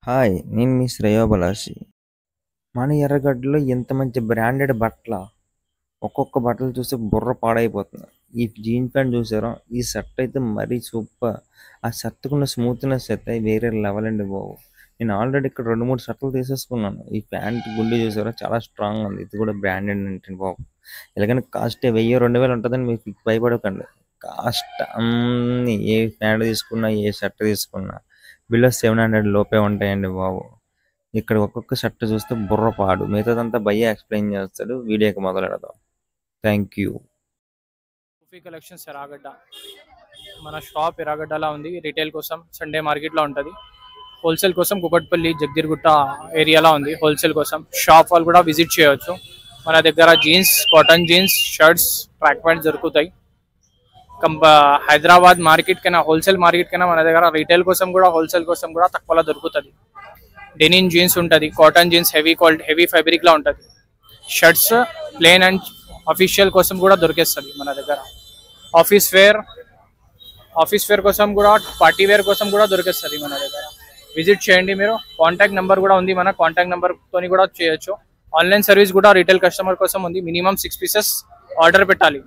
Hi! నేను మీ శ్రేయోభిలాషి. మన ఎర్రగడ్డలో ఇంత మంచి బ్రాండెడ్ బట్టల? ఒక్కొక్క బట్టలు చూస్తే బుర్ర పాడైపోతుంది. ఈ జీన్స్ ప్యాంట్ చూసారా? ఈ షర్ట్ అయితే మరీ సూపర్. ఆ షర్ట్‌కున్న స్మూత్‌నెస్ అయితే వేరే లెవెల్ అండి బాబు. నేను ఆల్రెడీ ఇక్కడ 2, 3 షర్టులు తీసేసుకున్నాను. ఈ ప్యాంట్ గుండీ చూసారా? చాలా స్ట్రాంగ్‌గా ఉంది. ఇది కూడా బ్రాండెడ్ ఏంటండి బాబు. ఇలాగని కాస్ట్ 1000, 2000 ఉంటుందని మీకు భయపడకండి. కాస్ట్ అన్నీ ఏ ప్యాంట్ తీసుకున్నా, ఏ షర్ట్ తీసుకున్నా బిలో 700 లోపే ఉంటాయండి బాబు. ఇక్కడ ఒక్కొక్క షర్ట్ చూస్తే బుర్ర పాడు. మిగతాదంతా భయ్యా ఎక్స్‌ప్లెయిన్ చేస్తాడు. వీడియోకి మొదలెడదాం. Thank you. Sufi collections Erragadda. మన షాప్ ఎర్రగడ్డలా ఉంది. రిటైల్ కోసం సండే మార్కెట్లో ఉంటుంది. హోల్సేల్ కోసం కుకట్పల్లి జగ్గిర్గుట్ట ఏరియాలో ఉంది. హోల్సేల్ కోసం షాప్ వాళ్ళు కూడా విజిట్ చేయవచ్చు. మన దగ్గర jeans, cotton jeans, shirts, track pants దొరుకుతాయి. హైదరాబాద్ మార్కెట్ కన్నా, హోల్సేల్ మార్కెట్ కన్నా మన దగ్గర రిటైల్ కోసం కూడా, హోల్సేల్ కోసం కూడా తక్కువలో దొరుకుతుంది. డెనిమ్ జీన్స్ ఉంటుంది, cotton jeans heavy quality, heavy ఫ్యాబ్రిక్లో ఉంటుంది. షర్ట్స్ ప్లెయిన్ అండ్ అఫీషియల్ కోసం కూడా దొరికేస్తుంది మన దగ్గర. ఆఫీస్ వేర్ కోసం కూడా, పార్టీ వేర్ కోసం కూడా దొరికేస్తుంది మన దగ్గర. విజిట్ చేయండి మీరు. కాంటాక్ట్ నెంబర్ కూడా ఉంది. మన కాంటాక్ట్ నెంబర్తో కూడా చేయొచ్చు. ఆన్లైన్ సర్వీస్ కూడా రిటైల్ కస్టమర్ కోసం ఉంది. మినిమం 6 పీసెస్ ఆర్డర్ పెట్టాలి.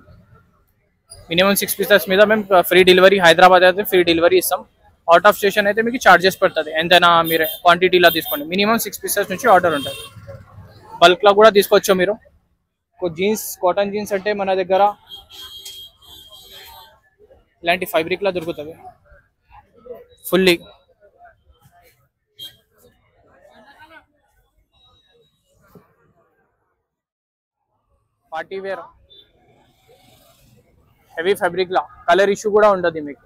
మినిమం 6 పీసెస్ మీద మేము ఫ్రీ డెలివరీ, హైదరాబాద్ అయితే ఫ్రీ డెలివరీ ఇస్తాం. అవుట్ ఆఫ్ స్టేషన్ అయితే మీకు చార్జెస్ పడుతుంది. ఎంతైనా మీరు క్వాంటిటీలో తీసుకోండి. మినిమం 6 పీసెస్ నుంచి ఆర్డర్ ఉంటుంది. బల్క్లో కూడా తీసుకోవచ్చు మీరు. జీన్స్, కాటన్ జీన్స్ అంటే మన దగ్గర ఇలాంటి ఫ్యాబ్రిక్లో దొరుకుతుంది. ఫుల్లీ పార్టీ వేర్ హెవీ ఫ్యాబ్రిక్లా, కలర్ ఇష్యూ కూడా ఉంటుంది మీకు.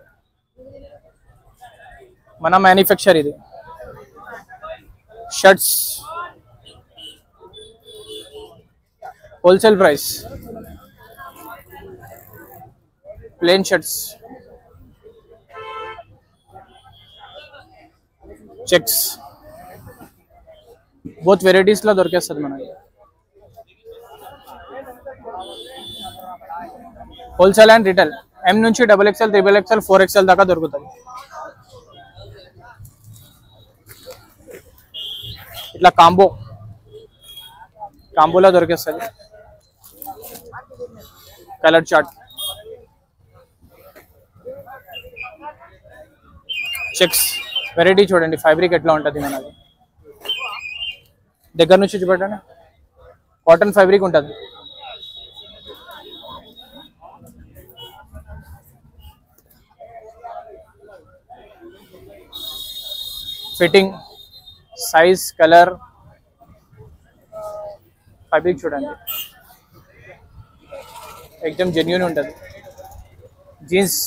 మన మ్యానుఫ్యాక్చర్ ఇది. Shirts wholesale price. Plain shirts, checks, both వెరైటీస్లో దొరికేస్తుంది మనకి. Wholesale and retail. M నుంచి XXL, XXL, 4XL దాకా దొరుకుతుంది. ఇట్లా కాంబోలో దొరికేస్తుంది. కలర్ చార్ట్, చెక్స్ వెరైటీ చూడండి. ఫ్యాబ్రిక్ ఎట్లా ఉంటుంది మనది. దగ్గర నుంచి చూపెట్టండి. కాటన్ ఫ్యాబ్రిక్ ఉంటుంది. ఫిట్టింగ్, సైజ్, కలర్, ఫ్యాబ్రిక్ చూడండి. ఎక్దమ్ జెన్యూన్ ఉంటుంది. జీన్స్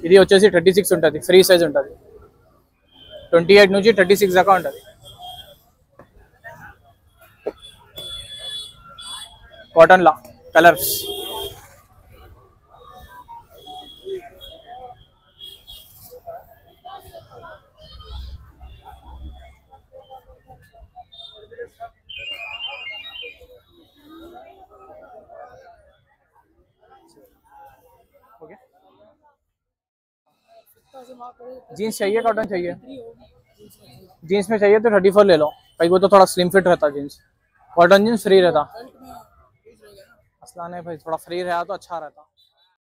ఇది వచ్చేసి 36 ఉంటుంది. ఫ్రీ సైజ్ ఉంటుంది. 28 నుంచి 36 దాకా ఉంటుంది. కాటన్లా కలర్స్. ओके, जीन्स चाहिए, कॉटन चाहिए? जीन्स में चाहिए तो 34 ले लो भाई, वो तो थोड़ा स्लिम फिट रहता जीन्स. कॉटन जीन्स फ्री रहता. असला नहीं भाई, थोड़ा फ्री रहा तो अच्छा रहता.